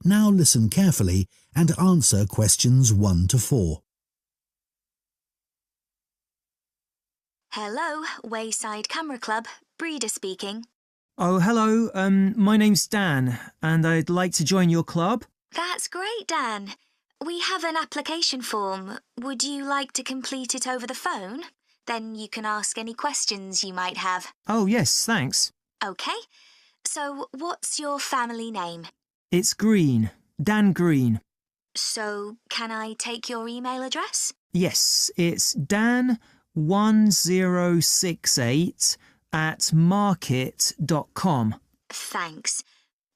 Now listen carefully and answer questions 1 to 4. Hello, Wayside Camera Club. Breeder speaking. Oh, hello. My name's Dan, and I'd like to join your club. That's great, Dan. We have an application form. Would you like to complete it over the phone? Then you can ask any questions you might have. Oh, yes, thanks. OK. So, what's your family name? It's Green. Dan Green. So, can I take your email address? Yes, it's dan1068@market.com. Thanks.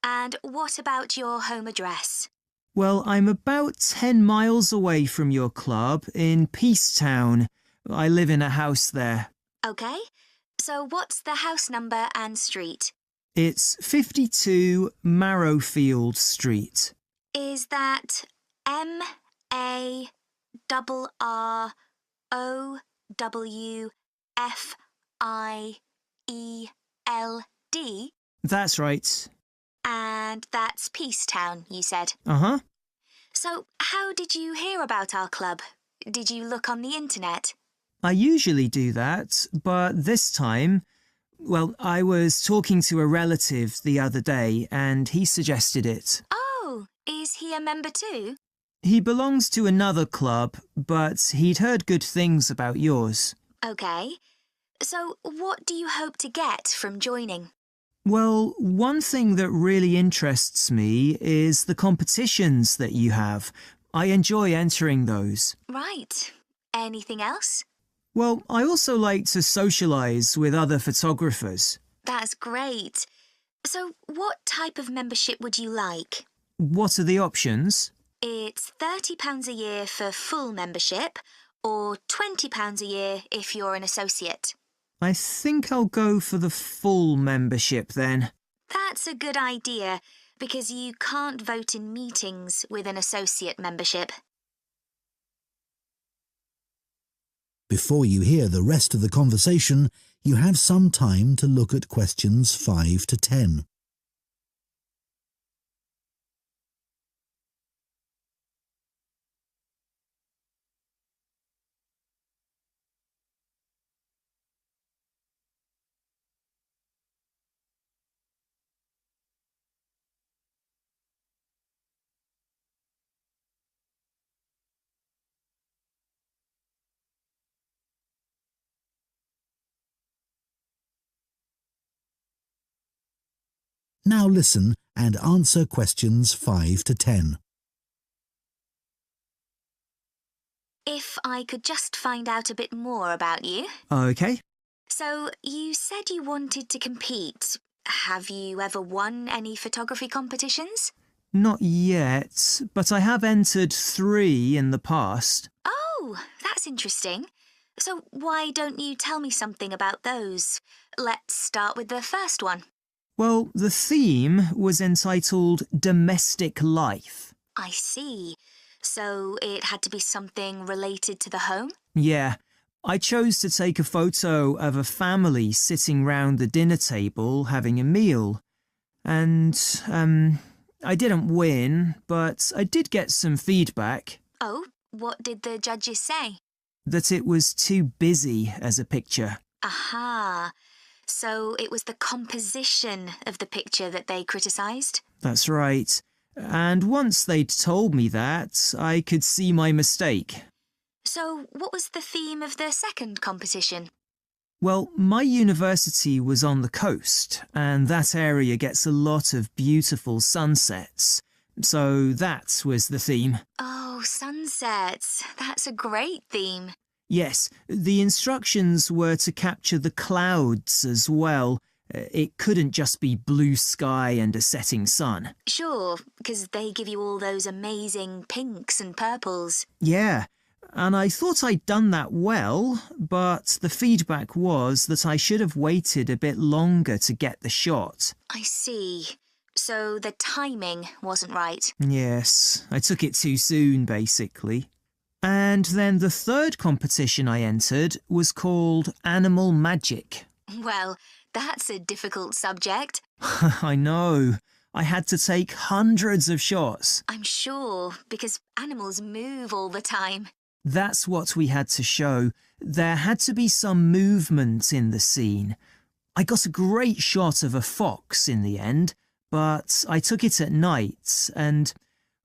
And what about your home address? Well, I'm about 10 miles away from your club in Peacetown. I live in a house there. OK. So, what's the house number and street? It's 52 Marrowfield Street. Is that MARROWFIELD? That's right. And that's Peacetown, you said. Uh-huh. So, how did you hear about our club? Did you look on the internet? I usually do that, but this time, well, I was talking to a relative the other day and he suggested it. Oh, is he a member too? He belongs to another club, but he'd heard good things about yours. OK. So, what do you hope to get from joining? Well, one thing that really interests me is the competitions that you have. I enjoy entering those. Right. Anything else? Well, I also like to socialise with other photographers. That's great. So, what type of membership would you like? What are the options? It's £30 a year for full membership, or £20 a year if you're an associate. I think I'll go for the full membership then. That's a good idea, because you can't vote in meetings with an associate membership. Before you hear the rest of the conversation, you have some time to look at questions 5 to 10. Now listen and answer questions 5 to 10. If I could just find out a bit more about you. OK. So, you said you wanted to compete. Have you ever won any photography competitions? Not yet, but I have entered 3 in the past. Oh, that's interesting. So, why don't you tell me something about those? Let's start with the first one. Well, the theme was entitled Domestic Life. I see. So it had to be something related to the home? Yeah. I chose to take a photo of a family sitting round the dinner table having a meal. And, I didn't win, but I did get some feedback. Oh, what did the judges say? That it was too busy as a picture. Aha. So it was the composition of the picture that they criticised? That's right. And once they'd told me that, I could see my mistake. So what was the theme of the second competition? Well, my university was on the coast, and that area gets a lot of beautiful sunsets. So that was the theme. Oh, sunsets. That's a great theme. Yes, the instructions were to capture the clouds as well. It couldn't just be blue sky and a setting sun. Sure, because they give you all those amazing pinks and purples. Yeah, and I thought I'd done that well, but the feedback was that I should have waited a bit longer to get the shot. I see. So the timing wasn't right. Yes, I took it too soon, basically. And then the third competition I entered was called Animal Magic. Well, that's a difficult subject. I know. I had to take hundreds of shots. I'm sure, because animals move all the time. That's what we had to show. There had to be some movement in the scene. I got a great shot of a fox in the end, but I took it at night and,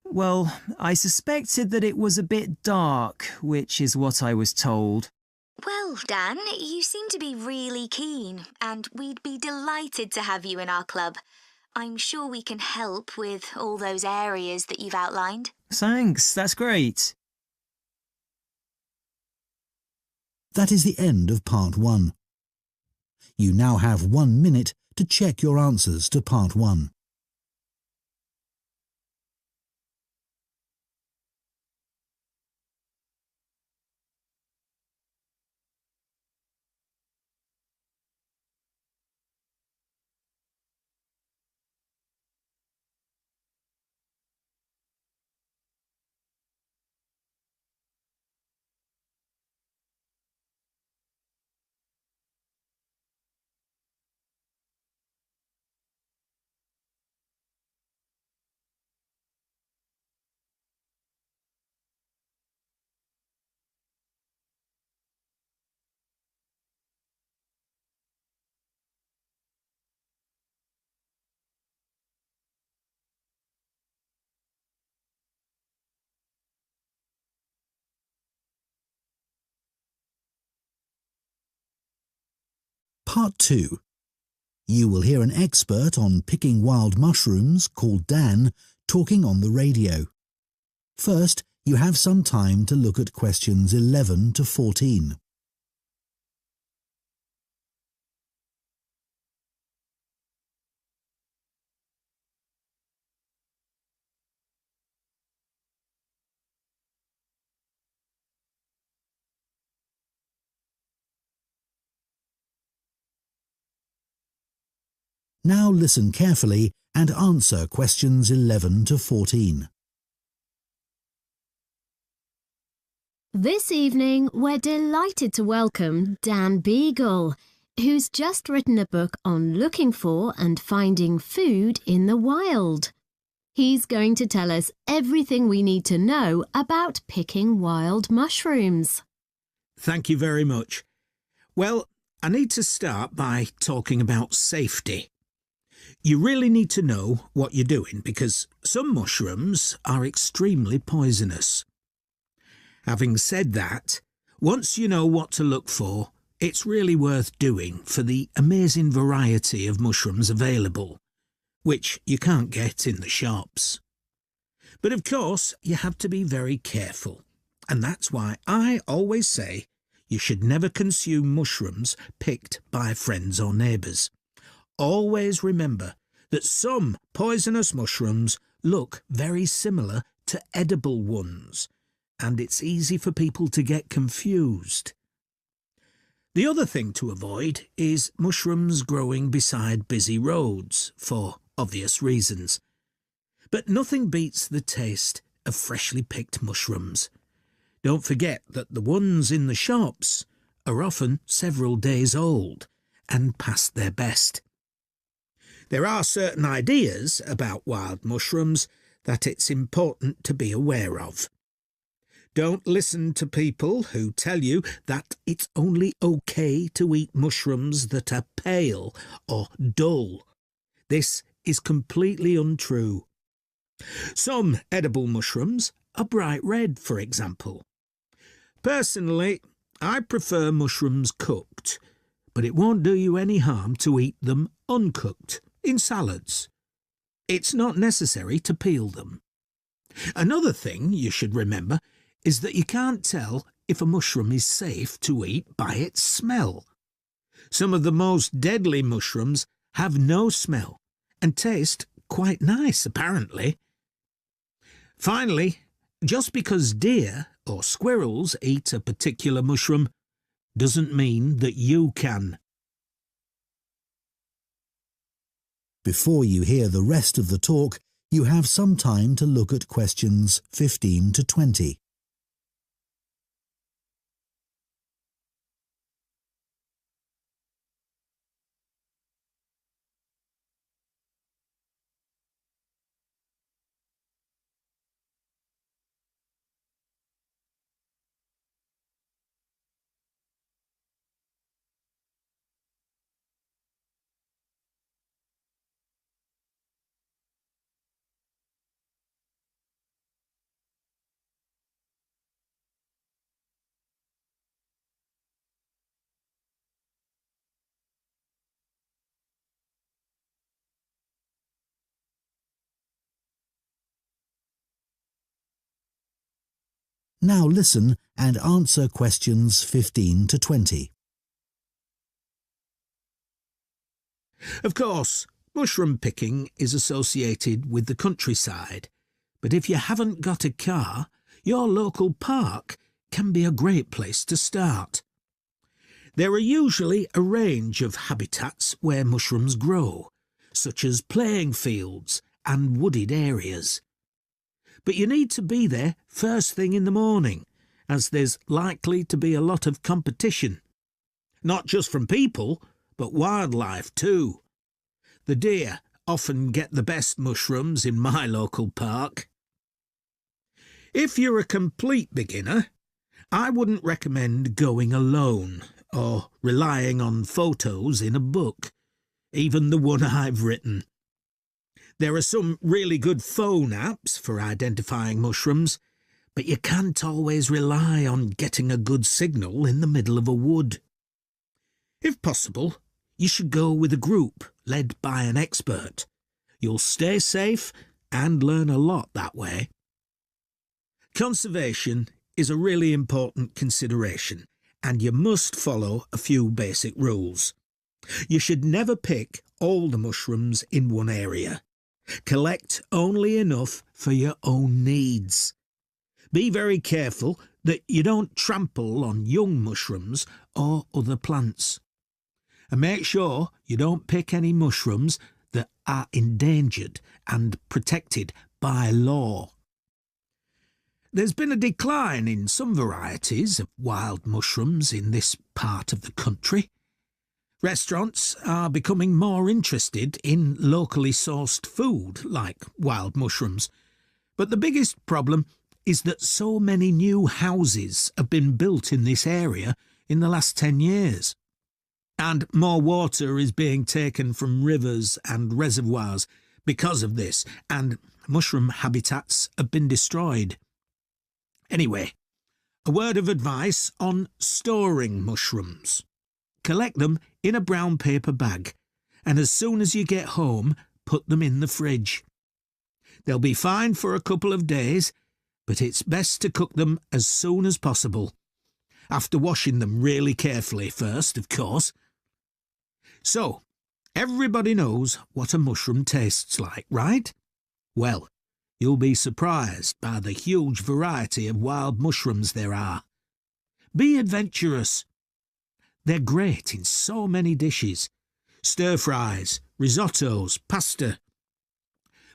well, I suspected that it was a bit dark, which is what I was told. Well, Dan, you seem to be really keen, and we'd be delighted to have you in our club. I'm sure we can help with all those areas that you've outlined. Thanks, that's great. That is the end of part 1. You now have 1 minute to check your answers to part 1. Part 2. You will hear an expert on picking wild mushrooms called Dan talking on the radio. First, you have some time to look at questions 11 to 14. Now listen carefully and answer questions 11 to 14. This evening, we're delighted to welcome Dan Beagle, who's just written a book on looking for and finding food in the wild. He's going to tell us everything we need to know about picking wild mushrooms. Thank you very much. Well, I need to start by talking about safety. You really need to know what you're doing because some mushrooms are extremely poisonous. Having said that, once you know what to look for, it's really worth doing for the amazing variety of mushrooms available, which you can't get in the shops. But of course, you have to be very careful, and that's why I always say you should never consume mushrooms picked by friends or neighbours. Always remember that some poisonous mushrooms look very similar to edible ones, and it's easy for people to get confused. The other thing to avoid is mushrooms growing beside busy roads, for obvious reasons. But nothing beats the taste of freshly picked mushrooms. Don't forget that the ones in the shops are often several days old and past their best. There are certain ideas about wild mushrooms that it's important to be aware of. Don't listen to people who tell you that it's only okay to eat mushrooms that are pale or dull. This is completely untrue. Some edible mushrooms are bright red, for example. Personally, I prefer mushrooms cooked, but it won't do you any harm to eat them uncooked in salads. It's not necessary to peel them. Another thing you should remember is that you can't tell if a mushroom is safe to eat by its smell. Some of the most deadly mushrooms have no smell and taste quite nice, apparently. Finally, just because deer or squirrels eat a particular mushroom doesn't mean that you can. Before you hear the rest of the talk, you have some time to look at questions 15 to 20. Now listen and answer questions 15 to 20. Of course, mushroom picking is associated with the countryside, but if you haven't got a car, your local park can be a great place to start. There are usually a range of habitats where mushrooms grow, such as playing fields and wooded areas. But you need to be there first thing in the morning, as there's likely to be a lot of competition. Not just from people, but wildlife too. The deer often get the best mushrooms in my local park. If you're a complete beginner, I wouldn't recommend going alone or relying on photos in a book, even the one I've written. There are some really good phone apps for identifying mushrooms, but you can't always rely on getting a good signal in the middle of a wood. If possible, you should go with a group led by an expert. You'll stay safe and learn a lot that way. Conservation is a really important consideration, and you must follow a few basic rules. You should never pick all the mushrooms in one area. Collect only enough for your own needs. Be very careful that you don't trample on young mushrooms or other plants. And make sure you don't pick any mushrooms that are endangered and protected by law. There's been a decline in some varieties of wild mushrooms in this part of the country. Restaurants are becoming more interested in locally sourced food like wild mushrooms, but the biggest problem is that so many new houses have been built in this area in the last 10 years. And more water is being taken from rivers and reservoirs because of this, and mushroom habitats have been destroyed. Anyway, a word of advice on storing mushrooms. Collect them in a brown paper bag, and as soon as you get home, put them in the fridge. They'll be fine for a couple of days, but it's best to cook them as soon as possible. After washing them really carefully first, of course. So, everybody knows what a mushroom tastes like, right? Well, you'll be surprised by the huge variety of wild mushrooms there are. Be adventurous. They're great in so many dishes. Stir-fries, risottos, pasta.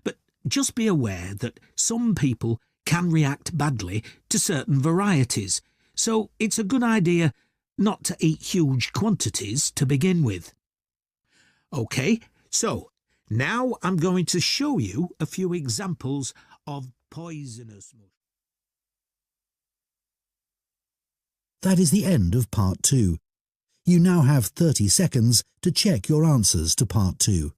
But just be aware that some people can react badly to certain varieties, so it's a good idea not to eat huge quantities to begin with. OK, so now I'm going to show you a few examples of poisonous mushrooms. That is the end of Part 2. You now have 30 seconds to check your answers to Part 2.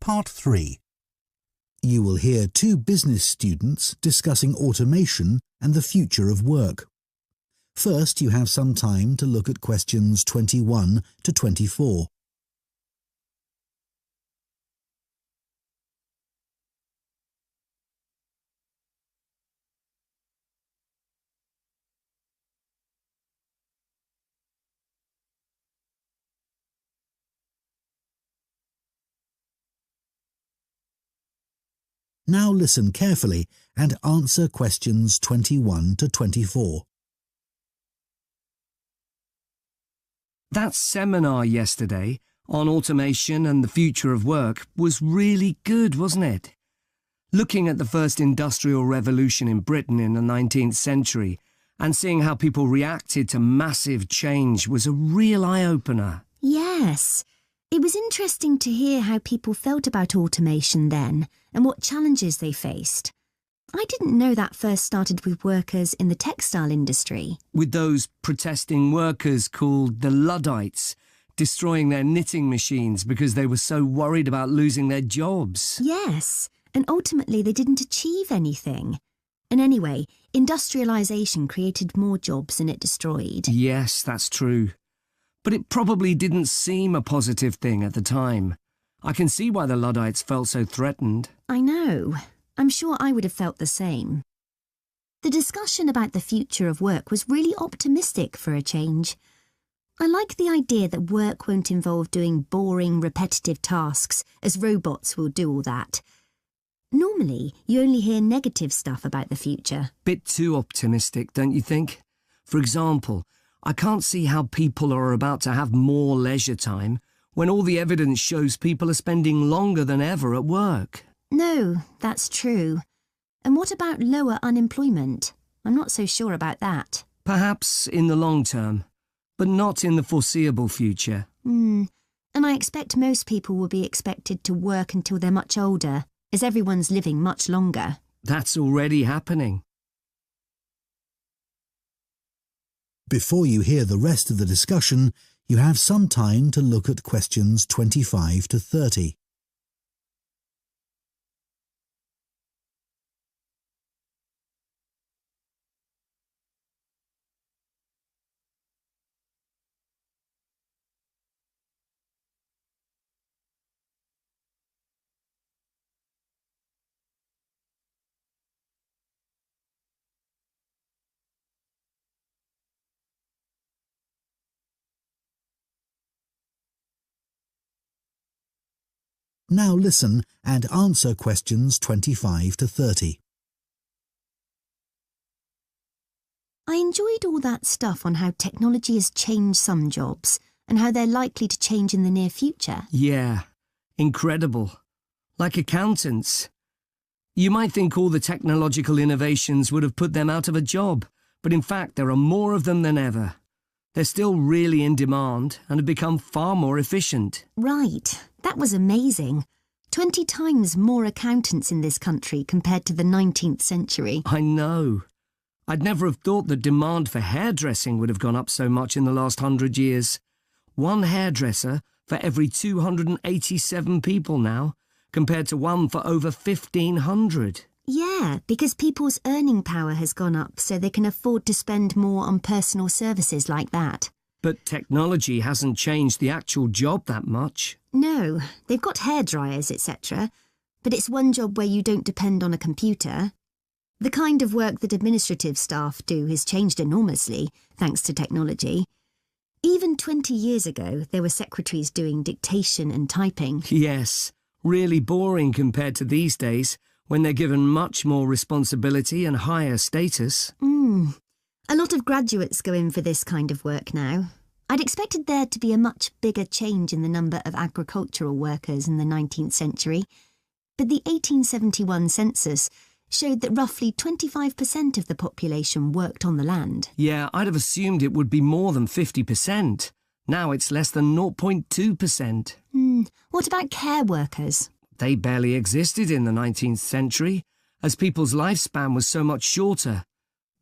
Part 3. You will hear two business students discussing automation and the future of work. First, you have some time to look at questions 21 to 24. Now listen carefully and answer questions 21 to 24. That seminar yesterday on automation and the future of work was really good, wasn't it? Looking at the first industrial revolution in Britain in the 19th century and seeing how people reacted to massive change was a real eye-opener. Yes. It was interesting to hear how people felt about automation then and what challenges they faced. I didn't know that first started with workers in the textile industry. With those protesting workers called the Luddites, destroying their knitting machines because they were so worried about losing their jobs. Yes, and ultimately they didn't achieve anything. And anyway, industrialisation created more jobs than it destroyed. Yes, that's true. But it probably didn't seem a positive thing at the time. I can see why the Luddites felt so threatened. I know. I'm sure I would have felt the same. The discussion about the future of work was really optimistic for a change. I like the idea that work won't involve doing boring, repetitive tasks, as robots will do all that. Normally, you only hear negative stuff about the future. Bit too optimistic, don't you think? For example, I can't see how people are about to have more leisure time when all the evidence shows people are spending longer than ever at work. No, that's true. And what about lower unemployment? I'm not so sure about that. Perhaps in the long term, but not in the foreseeable future. And I expect most people will be expected to work until they're much older, as everyone's living much longer. That's already happening. Before you hear the rest of the discussion, you have some time to look at questions 25 to 30. Now listen and answer questions 25 to 30. I enjoyed all that stuff on how technology has changed some jobs and how they're likely to change in the near future. Yeah, incredible. Like accountants. You might think all the technological innovations would have put them out of a job, but in fact there are more of them than ever. They're still really in demand and have become far more efficient. Right, that was amazing. 20 times more accountants in this country compared to the 19th century. I know. I'd never have thought the demand for hairdressing would have gone up so much in the last 100 years. One hairdresser for every 287 people now, compared to one for over 1,500. Yeah, because people's earning power has gone up so they can afford to spend more on personal services like that. But technology hasn't changed the actual job that much. No, they've got hairdryers, etc. But it's one job where you don't depend on a computer. The kind of work that administrative staff do has changed enormously, thanks to technology. Even 20 years ago, there were secretaries doing dictation and typing. Yes, really boring compared to these days, when they're given much more responsibility and higher status. A lot of graduates go in for this kind of work now. I'd expected there to be a much bigger change in the number of agricultural workers in the 19th century, but the 1871 census showed that roughly 25% of the population worked on the land. Yeah, I'd have assumed it would be more than 50%. Now it's less than 0.2%. What about care workers? They barely existed in the 19th century, as people's lifespan was so much shorter.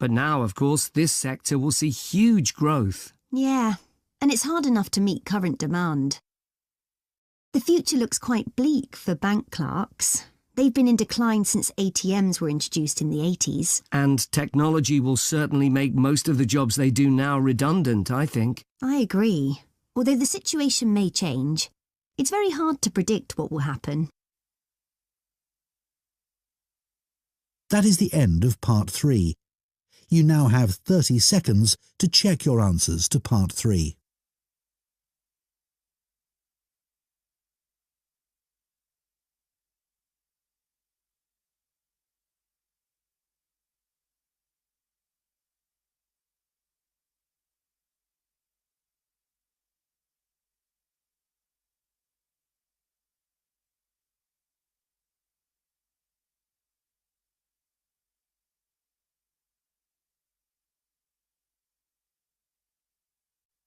But now, of course, this sector will see huge growth. Yeah, and it's hard enough to meet current demand. The future looks quite bleak for bank clerks. They've been in decline since ATMs were introduced in the 80s. And technology will certainly make most of the jobs they do now redundant, I think. I agree. Although the situation may change, it's very hard to predict what will happen. That is the end of part 3. You now have 30 seconds to check your answers to part 3.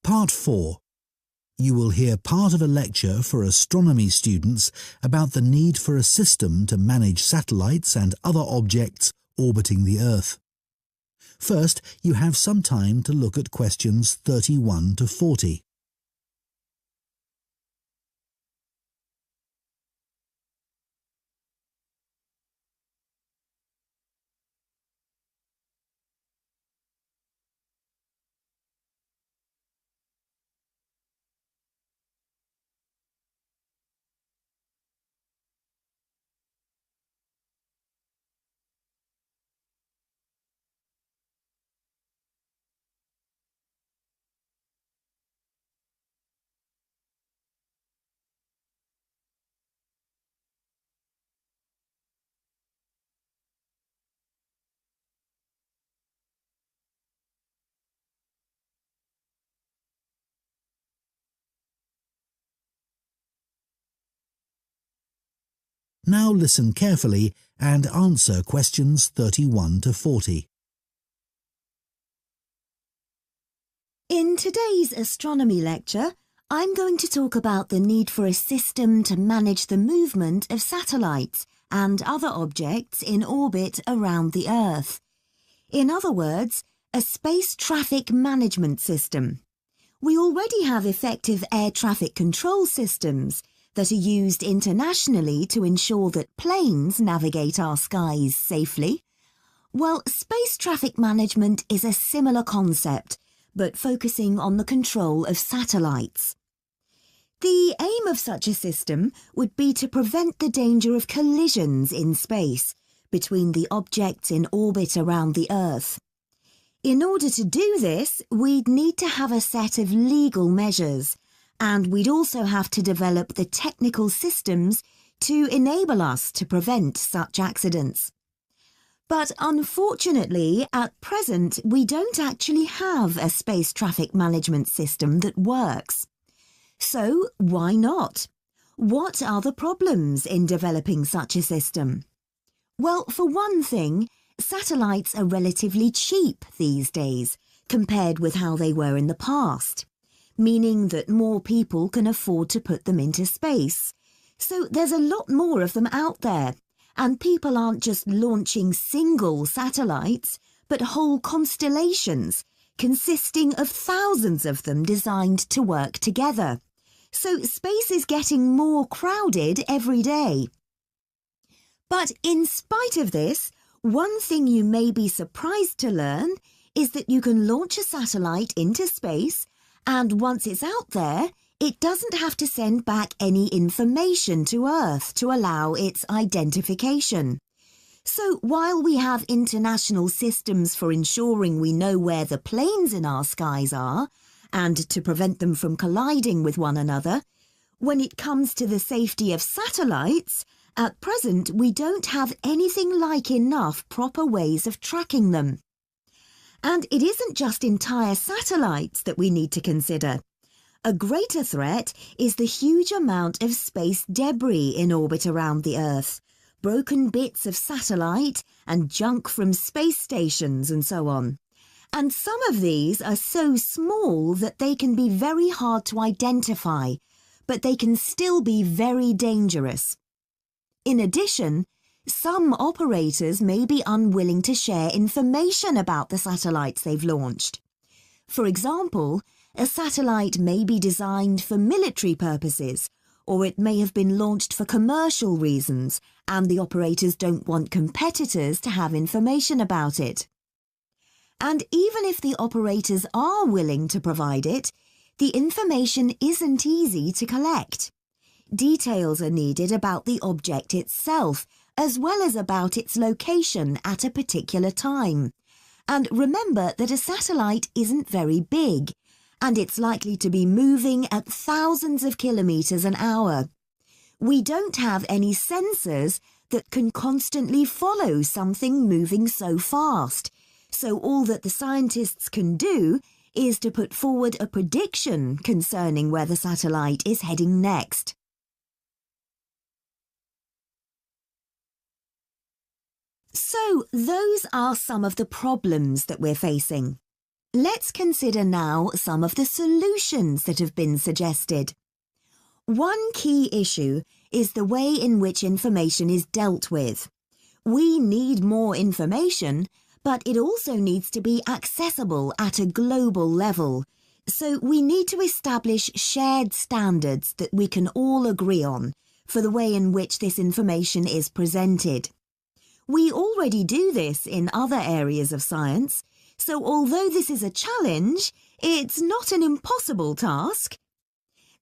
Part 4. You will hear part of a lecture for astronomy students about the need for a system to manage satellites and other objects orbiting the Earth. First, you have some time to look at questions 31 to 40. Now listen carefully and answer questions 31 to 40. In today's astronomy lecture, I'm going to talk about the need for a system to manage the movement of satellites and other objects in orbit around the Earth. In other words, a space traffic management system. We already have effective air traffic control systems that are used internationally to ensure that planes navigate our skies safely. Well, space traffic management is a similar concept, but focusing on the control of satellites. The aim of such a system would be to prevent the danger of collisions in space between the objects in orbit around the Earth. In order to do this, we'd need to have a set of legal measures, and we'd also have to develop the technical systems to enable us to prevent such accidents. But unfortunately, at present, we don't actually have a space traffic management system that works. So why not? What are the problems in developing such a system? Well, for one thing, satellites are relatively cheap these days compared with how they were in the past, meaning that more people can afford to put them into space. So there's a lot more of them out there, and people aren't just launching single satellites, but whole constellations consisting of thousands of them designed to work together. So space is getting more crowded every day. But in spite of this, one thing you may be surprised to learn is that you can launch a satellite into space, and once it's out there, it doesn't have to send back any information to Earth to allow its identification. So while we have international systems for ensuring we know where the planes in our skies are, and to prevent them from colliding with one another, when it comes to the safety of satellites, at present we don't have anything like enough proper ways of tracking them. And it isn't just entire satellites that we need to consider. A greater threat is the huge amount of space debris in orbit around the Earth, broken bits of satellite and junk from space stations and so on. And some of these are so small that they can be very hard to identify, but they can still be very dangerous. In addition, some operators may be unwilling to share information about the satellites they've launched. For example, a satellite may be designed for military purposes, or it may have been launched for commercial reasons, and the operators don't want competitors to have information about it. And even if the operators are willing to provide it, the information isn't easy to collect. Details are needed about the object itself, as well as about its location at a particular time. And remember that a satellite isn't very big, and it's likely to be moving at thousands of kilometers an hour. We don't have any sensors that can constantly follow something moving so fast. So all that the scientists can do is to put forward a prediction concerning where the satellite is heading next. So those are some of the problems that we're facing. Let's consider now some of the solutions that have been suggested. One key issue is the way in which information is dealt with. We need more information, but it also needs to be accessible at a global level. So we need to establish shared standards that we can all agree on for the way in which this information is presented. We already do this in other areas of science, so although this is a challenge, it's not an impossible task.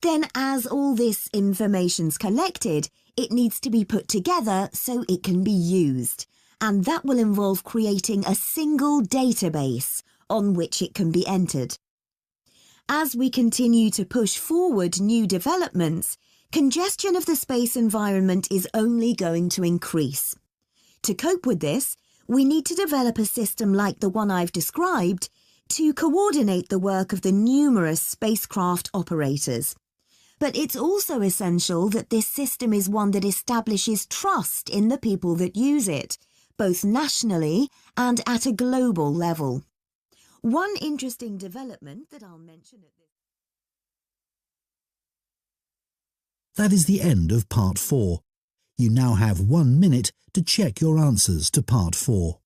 Then, as all this information's collected, it needs to be put together so it can be used, and that will involve creating a single database on which it can be entered. As we continue to push forward new developments, congestion of the space environment is only going to increase. To cope with this, we need to develop a system like the one I've described to coordinate the work of the numerous spacecraft operators. But it's also essential that this system is one that establishes trust in the people that use it, both nationally and at a global level. One interesting development that I'll mention at this... That is the end of Part 4. You now have 1 minute to check your answers to Part 4.